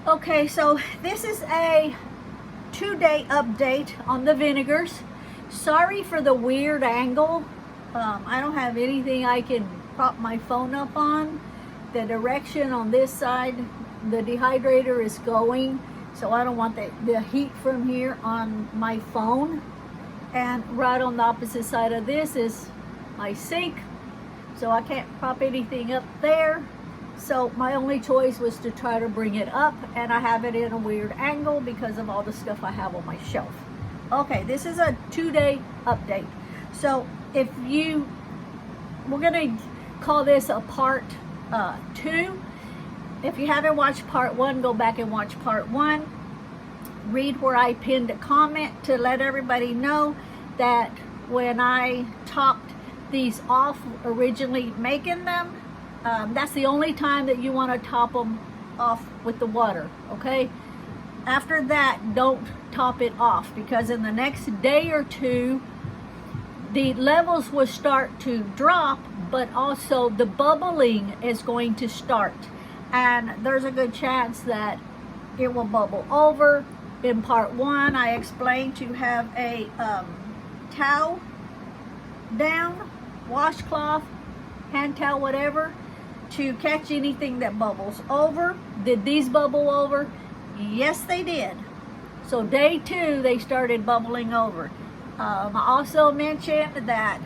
Okay, so this is a 2-day update on the vinegars. Sorry for the weird angle. I don't have anything I can prop my phone up on. The direction on this side, the dehydrator is going, so I don't want the heat from here on my phone. And right on the opposite side of this is my sink, so I can't prop anything up there. So my only choice was to try to bring it up, and I have it in a weird angle because of all the stuff I have on my shelf. Okay, this is a 2-day update. So we're gonna call this a part 2. If you haven't watched part 1, go back and watch part 1. Read where I pinned a comment to let everybody know that when I topped these off originally making them, that's the only time that you want to top them off with the water, okay? After that, don't top it off, because in the next day or two, the levels will start to drop, but also the bubbling is going to start. And there's a good chance that it will bubble over. In part 1, I explained to have a towel down, washcloth, hand towel, whatever, to catch anything that bubbles over. Did these bubble over? Yes, they did. So day 2, they started bubbling over. I also mentioned that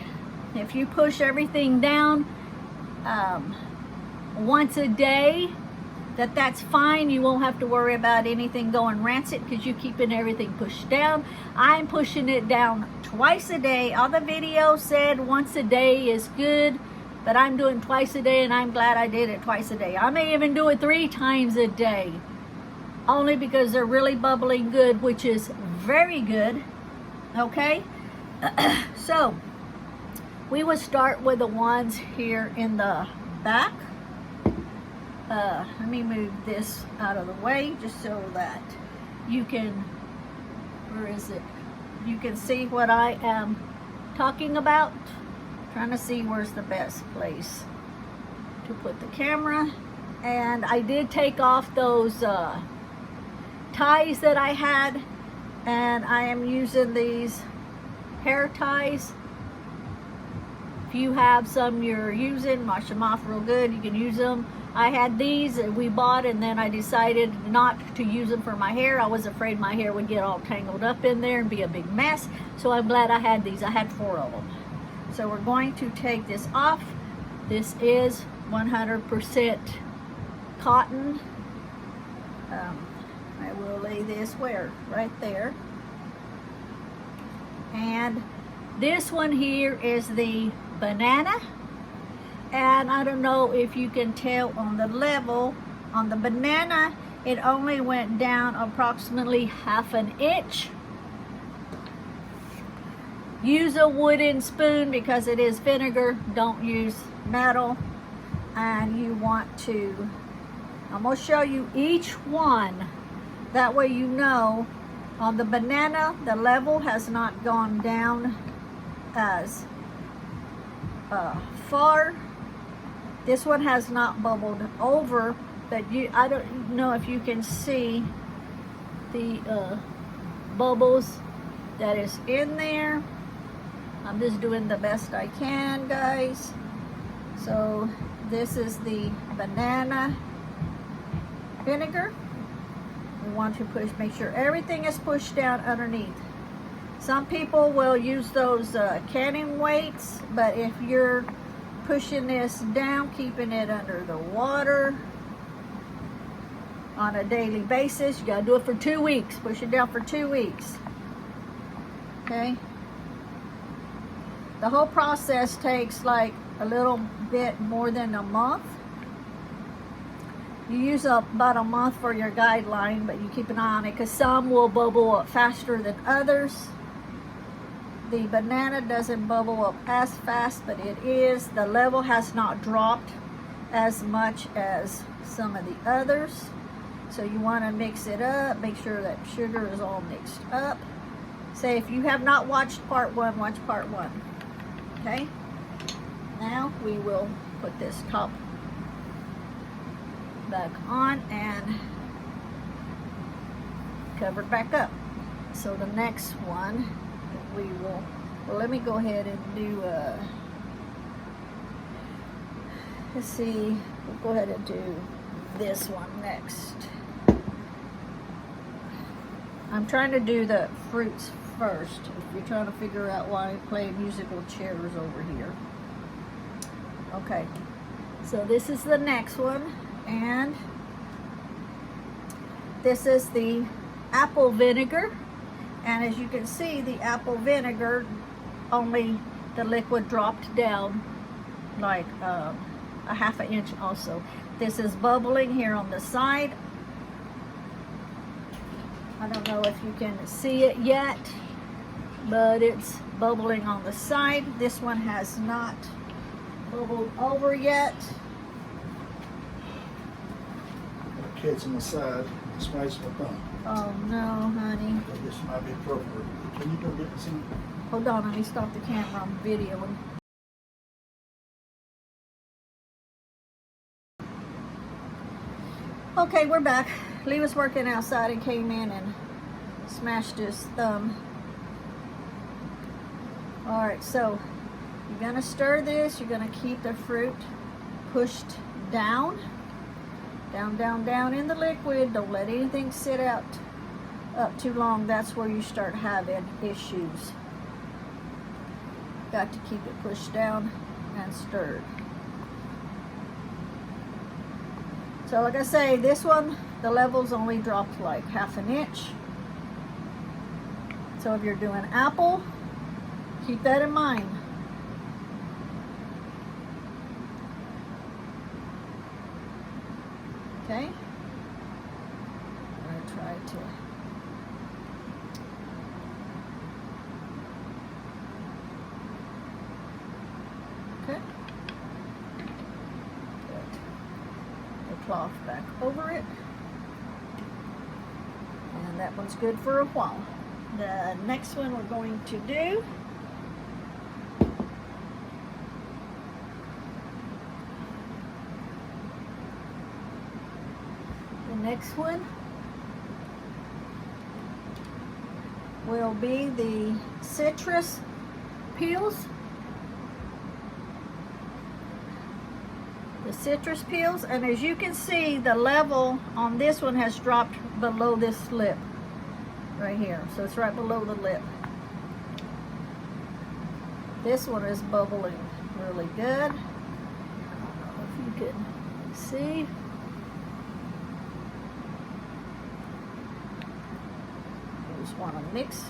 if you push everything down once a day, that's fine. You won't have to worry about anything going rancid because you're keeping everything pushed down. I'm pushing it down twice a day. All the videos said once a day is good, but I'm doing twice a day, and I'm glad I did it twice a day. I may even do it 3 times a day, only because they're really bubbling good, which is very good. Okay, so we will start with the ones here in the back. Let me move this out of the way just so that you can, where is it? You can see what I am talking about. Trying to see where's the best place to put the camera. And I did take off those ties that I had, and I am using these hair ties. If you have some you're using, wash them off real good. You can use them. I had these that we bought, and then I decided not to use them for my hair. I was afraid my hair would get all tangled up in there and be a big mess. So I'm glad I had these. I had 4 of them. So we're going to take this off. This is 100% cotton. I will lay this where? Right there. And this one here is the banana. And I don't know if you can tell on the level, on the banana, it only went down approximately 1/2 inch. Use a wooden spoon because it is vinegar. Don't use metal. And you want to, I'm going to show you each one. That way you know on the banana, the level has not gone down as far. This one has not bubbled over, but I don't know if you can see the bubbles that is in there. I'm just doing the best I can, guys. So this is the banana vinegar. We want to make sure everything is pushed down underneath. Some people will use those canning weights, but if you're pushing this down, keeping it under the water on a daily basis, you gotta do it for 2 weeks. Push it down for 2 weeks. Okay? The whole process takes like a little bit more than a month. You use about a month for your guideline, but you keep an eye on it because some will bubble up faster than others. The banana doesn't bubble up as fast, but it is. The level has not dropped as much as some of the others. So you want to mix it up, make sure that sugar is all mixed up. Say if you have not watched part 1, watch part 1. Okay? Now we will put this top back on and covered back up. So the next one we will, well, let me go ahead and do, let's see, we'll go ahead and do this one next. I'm trying to do the fruits first, if you're trying to figure out why I play musical chairs over here. Okay, so this is the next one, and this is the apple vinegar. And as you can see, the apple vinegar, only the liquid dropped down like a half an inch also. This is bubbling here on the side. I don't know if you can see it yet, but it's bubbling on the side. This one has not bubbled over yet. The kids on the side, smash my thumb. Oh no, honey. This might be appropriate. Can you go get me some? Hold on, let me stop the camera. I'm videoing. Okay, we're back. Lee was working outside and came in and smashed his thumb. All right, so you're gonna stir this. You're gonna keep the fruit pushed down, down, down, down in the liquid. Don't let anything sit out up too long. That's where you start having issues. Got to keep it pushed down and stirred. So like I say, this one, the levels only dropped like half an inch. So if you're doing apple, keep that in mind. Okay. I'm going to try to. Okay. Cloth back over it, and that one's good for a while. The next one we're going to do will be the citrus peels. The citrus peels, and as you can see, the level on this one has dropped below this lip right here, so it's right below the lip. This one is bubbling really good. I don't know if you can see. You just want to mix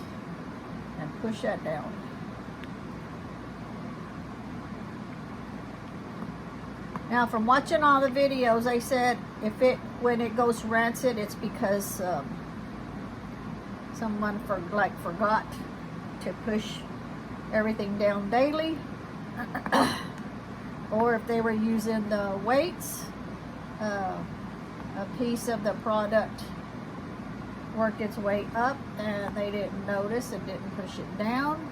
and push that down. Now, from watching all the videos, they said when it goes rancid, it's because someone forgot to push everything down daily, or if they were using the weights, a piece of the product worked its way up and they didn't notice and didn't push it down.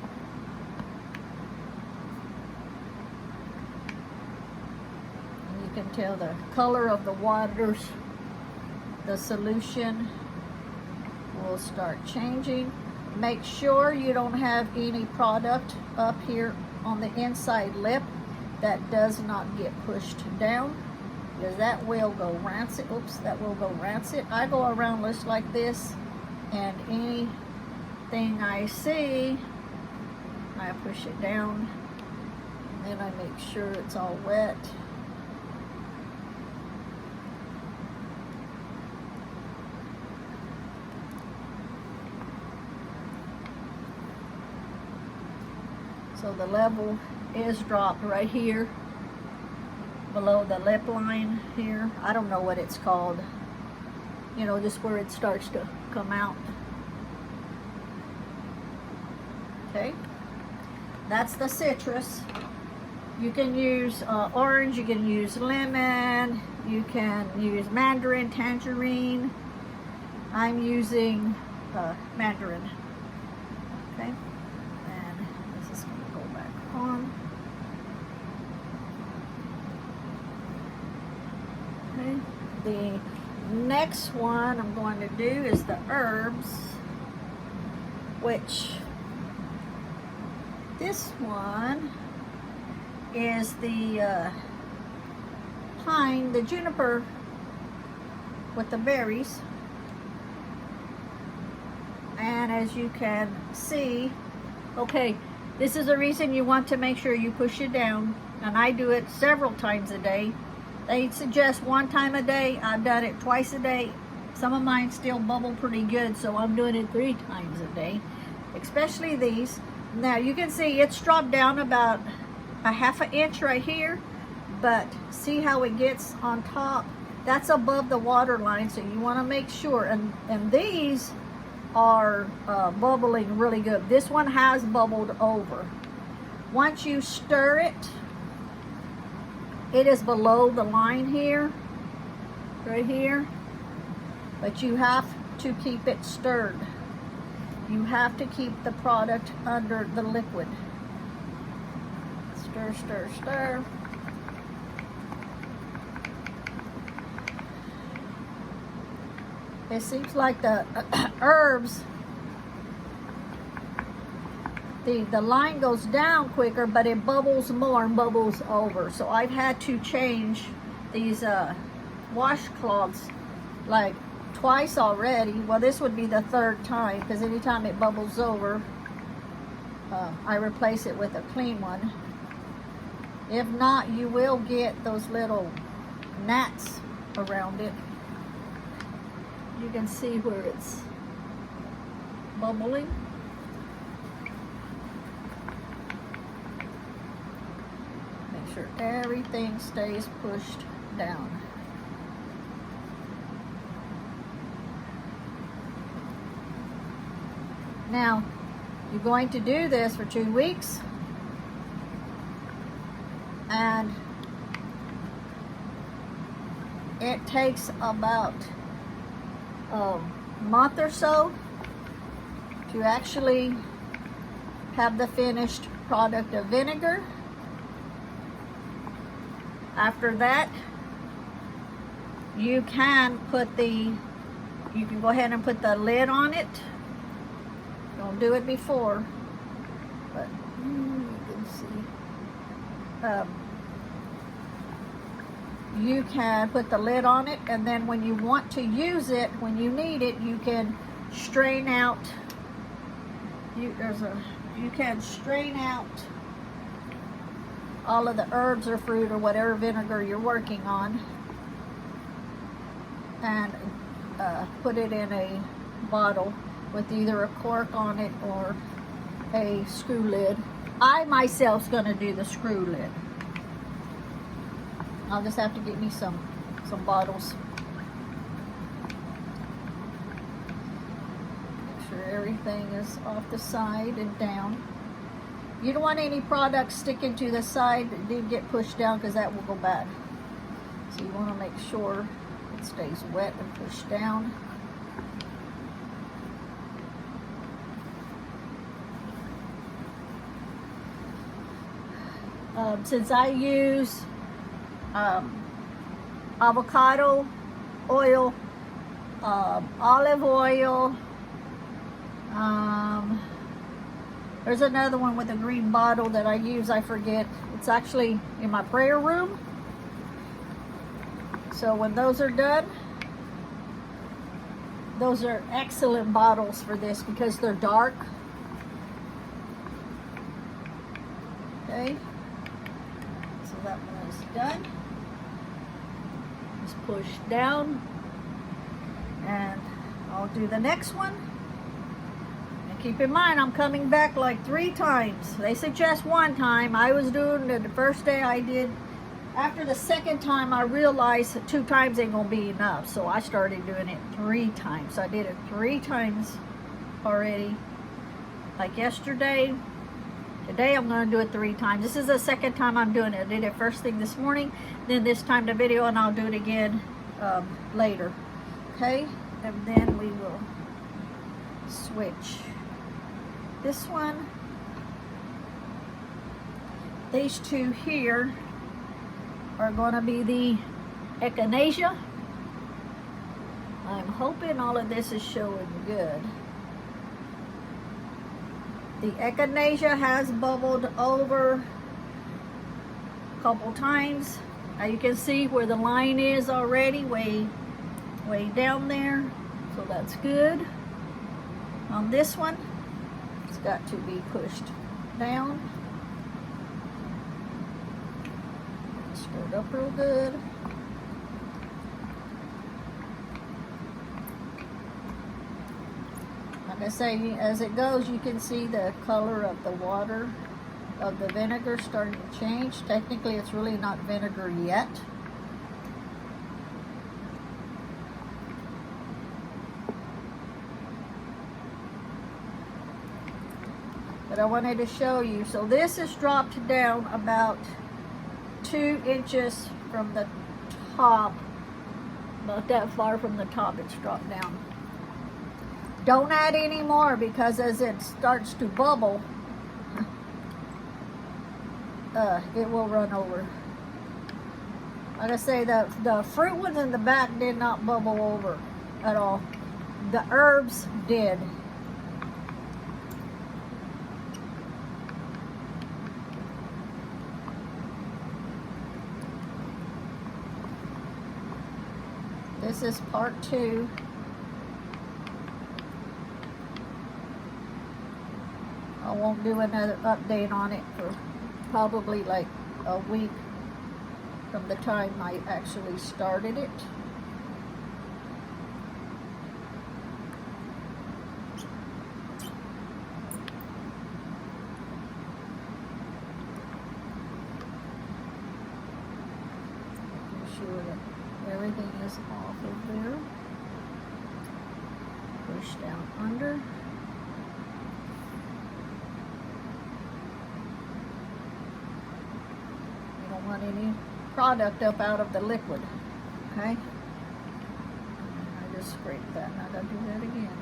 You can tell the color of the waters, the solution will start changing. Make sure you don't have any product up here on the inside lip that does not get pushed down, because that will go rancid. Oops, that will go rancid. I go around just like this, and anything I see, I push it down, and then I make sure it's all wet. So the level is dropped right here below the lip line here. I don't know what it's called. You know, just where it starts to come out. Okay, that's the citrus. You can use orange, you can use lemon, you can use mandarin, tangerine. I'm using mandarin. Okay. On. Okay. The next one I'm going to do is the herbs, which this one is the pine, the juniper with the berries. And as you can see, okay, this is the reason you want to make sure you push it down, and I do it several times a day. They suggest 1 time a day. I've done it twice a day. Some of mine still bubble pretty good, so I'm doing it 3 times a day, especially these. Now you can see it's dropped down about a 1/2 inch right here, but see how it gets on top? That's above the water line, so you want to make sure. And these are bubbling really good. This one has bubbled over. Once you stir it, it is below the line here, right here, but you have to keep it stirred. You have to keep the product under the liquid. Stir, stir, stir. It seems like the herbs, the line goes down quicker, but it bubbles more and bubbles over. So I've had to change these washcloths like twice already. Well, this would be the 3rd time, because anytime it bubbles over, I replace it with a clean one. If not, you will get those little gnats around it. You can see where it's bubbling. Make sure everything stays pushed down. Now, you're going to do this for 2 weeks, and it takes about a month or so to actually have the finished product of vinegar. After that, you can go ahead and put the lid on it. Don't do it before, but you can see. You can put the lid on it, and then when you want to use it, when you need it, you can strain out. You can strain out all of the herbs or fruit or whatever vinegar you're working on, and put it in a bottle with either a cork on it or a screw lid. I myself's going to do the screw lid. I'll just have to get me some bottles. Make sure everything is off the side and down. You don't want any products sticking to the side that didn't get pushed down, because that will go bad. So you want to make sure it stays wet and pushed down. Since I use avocado oil, olive oil, there's another one with a green bottle that I use, I forget. It's actually in my prayer room. So when those are done, those are excellent bottles for this because they're dark. Okay, so that one is done. Just push down, and I'll do the next one. And keep in mind, I'm coming back like 3 times. They suggest 1 time. I was doing it the first day I did. After the 2nd time, I realized that 2 times ain't gonna be enough, so I started doing it 3 times. So I did it 3 times already, like yesterday. Today I'm going to do it 3 times. This is the 2nd time I'm doing it. I did it first thing this morning, then this time the video, and I'll do it again later. Okay, and then we will switch. This one, these 2 here are going to be the echinacea, I'm hoping all of this is showing good. The echinacea has bubbled over a couple times. Now you can see where the line is already, way down there. So that's good. On this one, it's got to be pushed down. Stir it up real good. Like I say, as it goes, you can see the color of the water of the vinegar starting to change. Technically, it's really not vinegar yet. But I wanted to show you. So this is dropped down about 2 inches from the top. Not that far from the top, it's dropped down. Don't add any more, because as it starts to bubble, it will run over. Like I say, the fruit ones in the back did not bubble over at all. The herbs did. This is part 2. I won't do another update on it for probably like a week from the time I actually started it. Make sure that everything is off of there. Push down under. Want any product up out of the liquid, okay? I just scraped that, and I gotta do that again.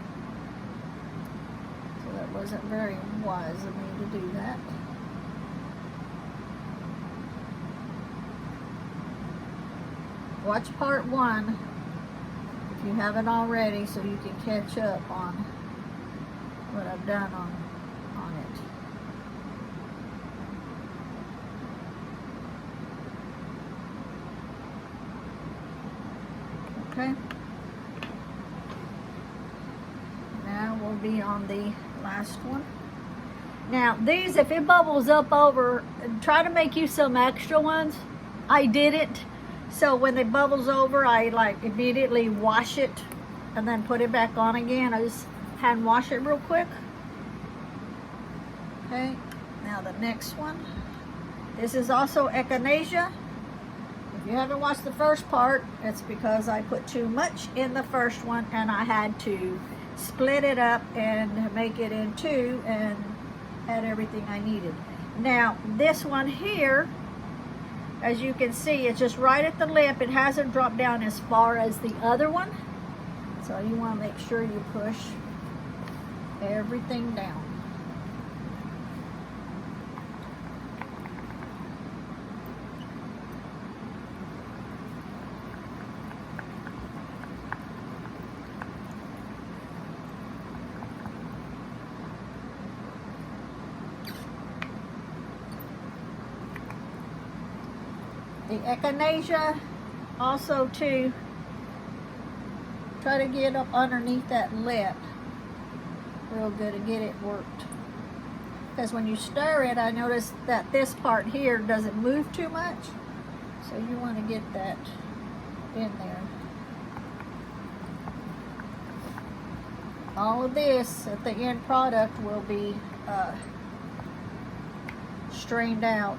So that wasn't very wise of me to do that. Watch part 1 if you haven't already, so you can catch up on what I've done on it. Okay. Now we'll be on the last one. Now these, if it bubbles up over, try to make you some extra ones. I didn't. So when it bubbles over, I like immediately wash it and then put it back on again. I just hand wash it real quick. Okay. Now the next one. This is also echinacea. If you haven't watched the first part, it's because I put too much in the first one and I had to split it up and make it in 2 and had everything I needed. Now this one here, as you can see, it's just right at the lip. It hasn't dropped down as far as the other one. So you want to make sure you push everything down. The echinacea also too, try to get up underneath that lip real good and get it worked. Because when you stir it, I noticed that this part here doesn't move too much. So you want to get that in there. All of this at the end product will be strained out.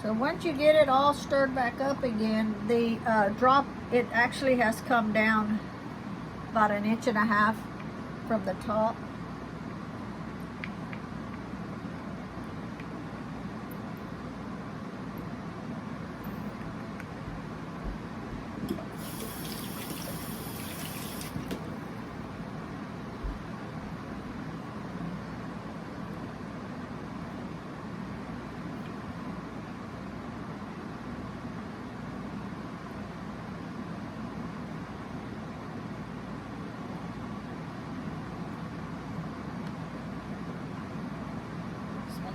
So once you get it all stirred back up again, the drop, it actually has come down about 1.5 inches from the top.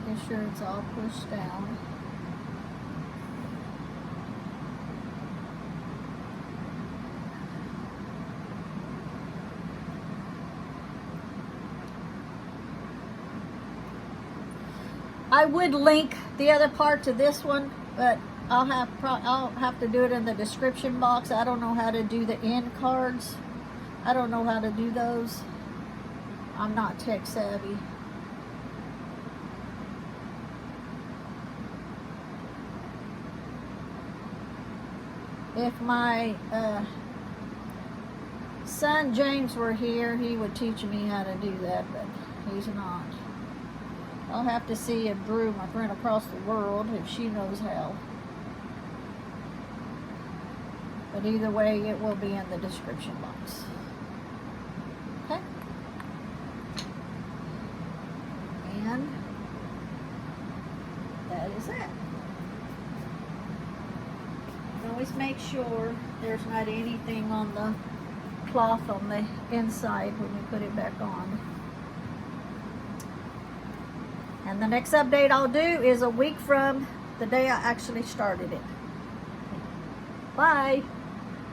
Making sure it's all pushed down. I would link the other part to this one, but I'll have to do it in the description box. I don't know how to do the end cards. I don't know how to do those. I'm not tech savvy. If my son James were here, he would teach me how to do that, but he's not. I'll have to see if Drew, my friend across the world, if she knows how. But either way, it will be in the description box. Okay? And that is it. Always make sure there's not anything on the cloth on the inside when you put it back on. And the next update I'll do is a week from the day I actually started it. Bye.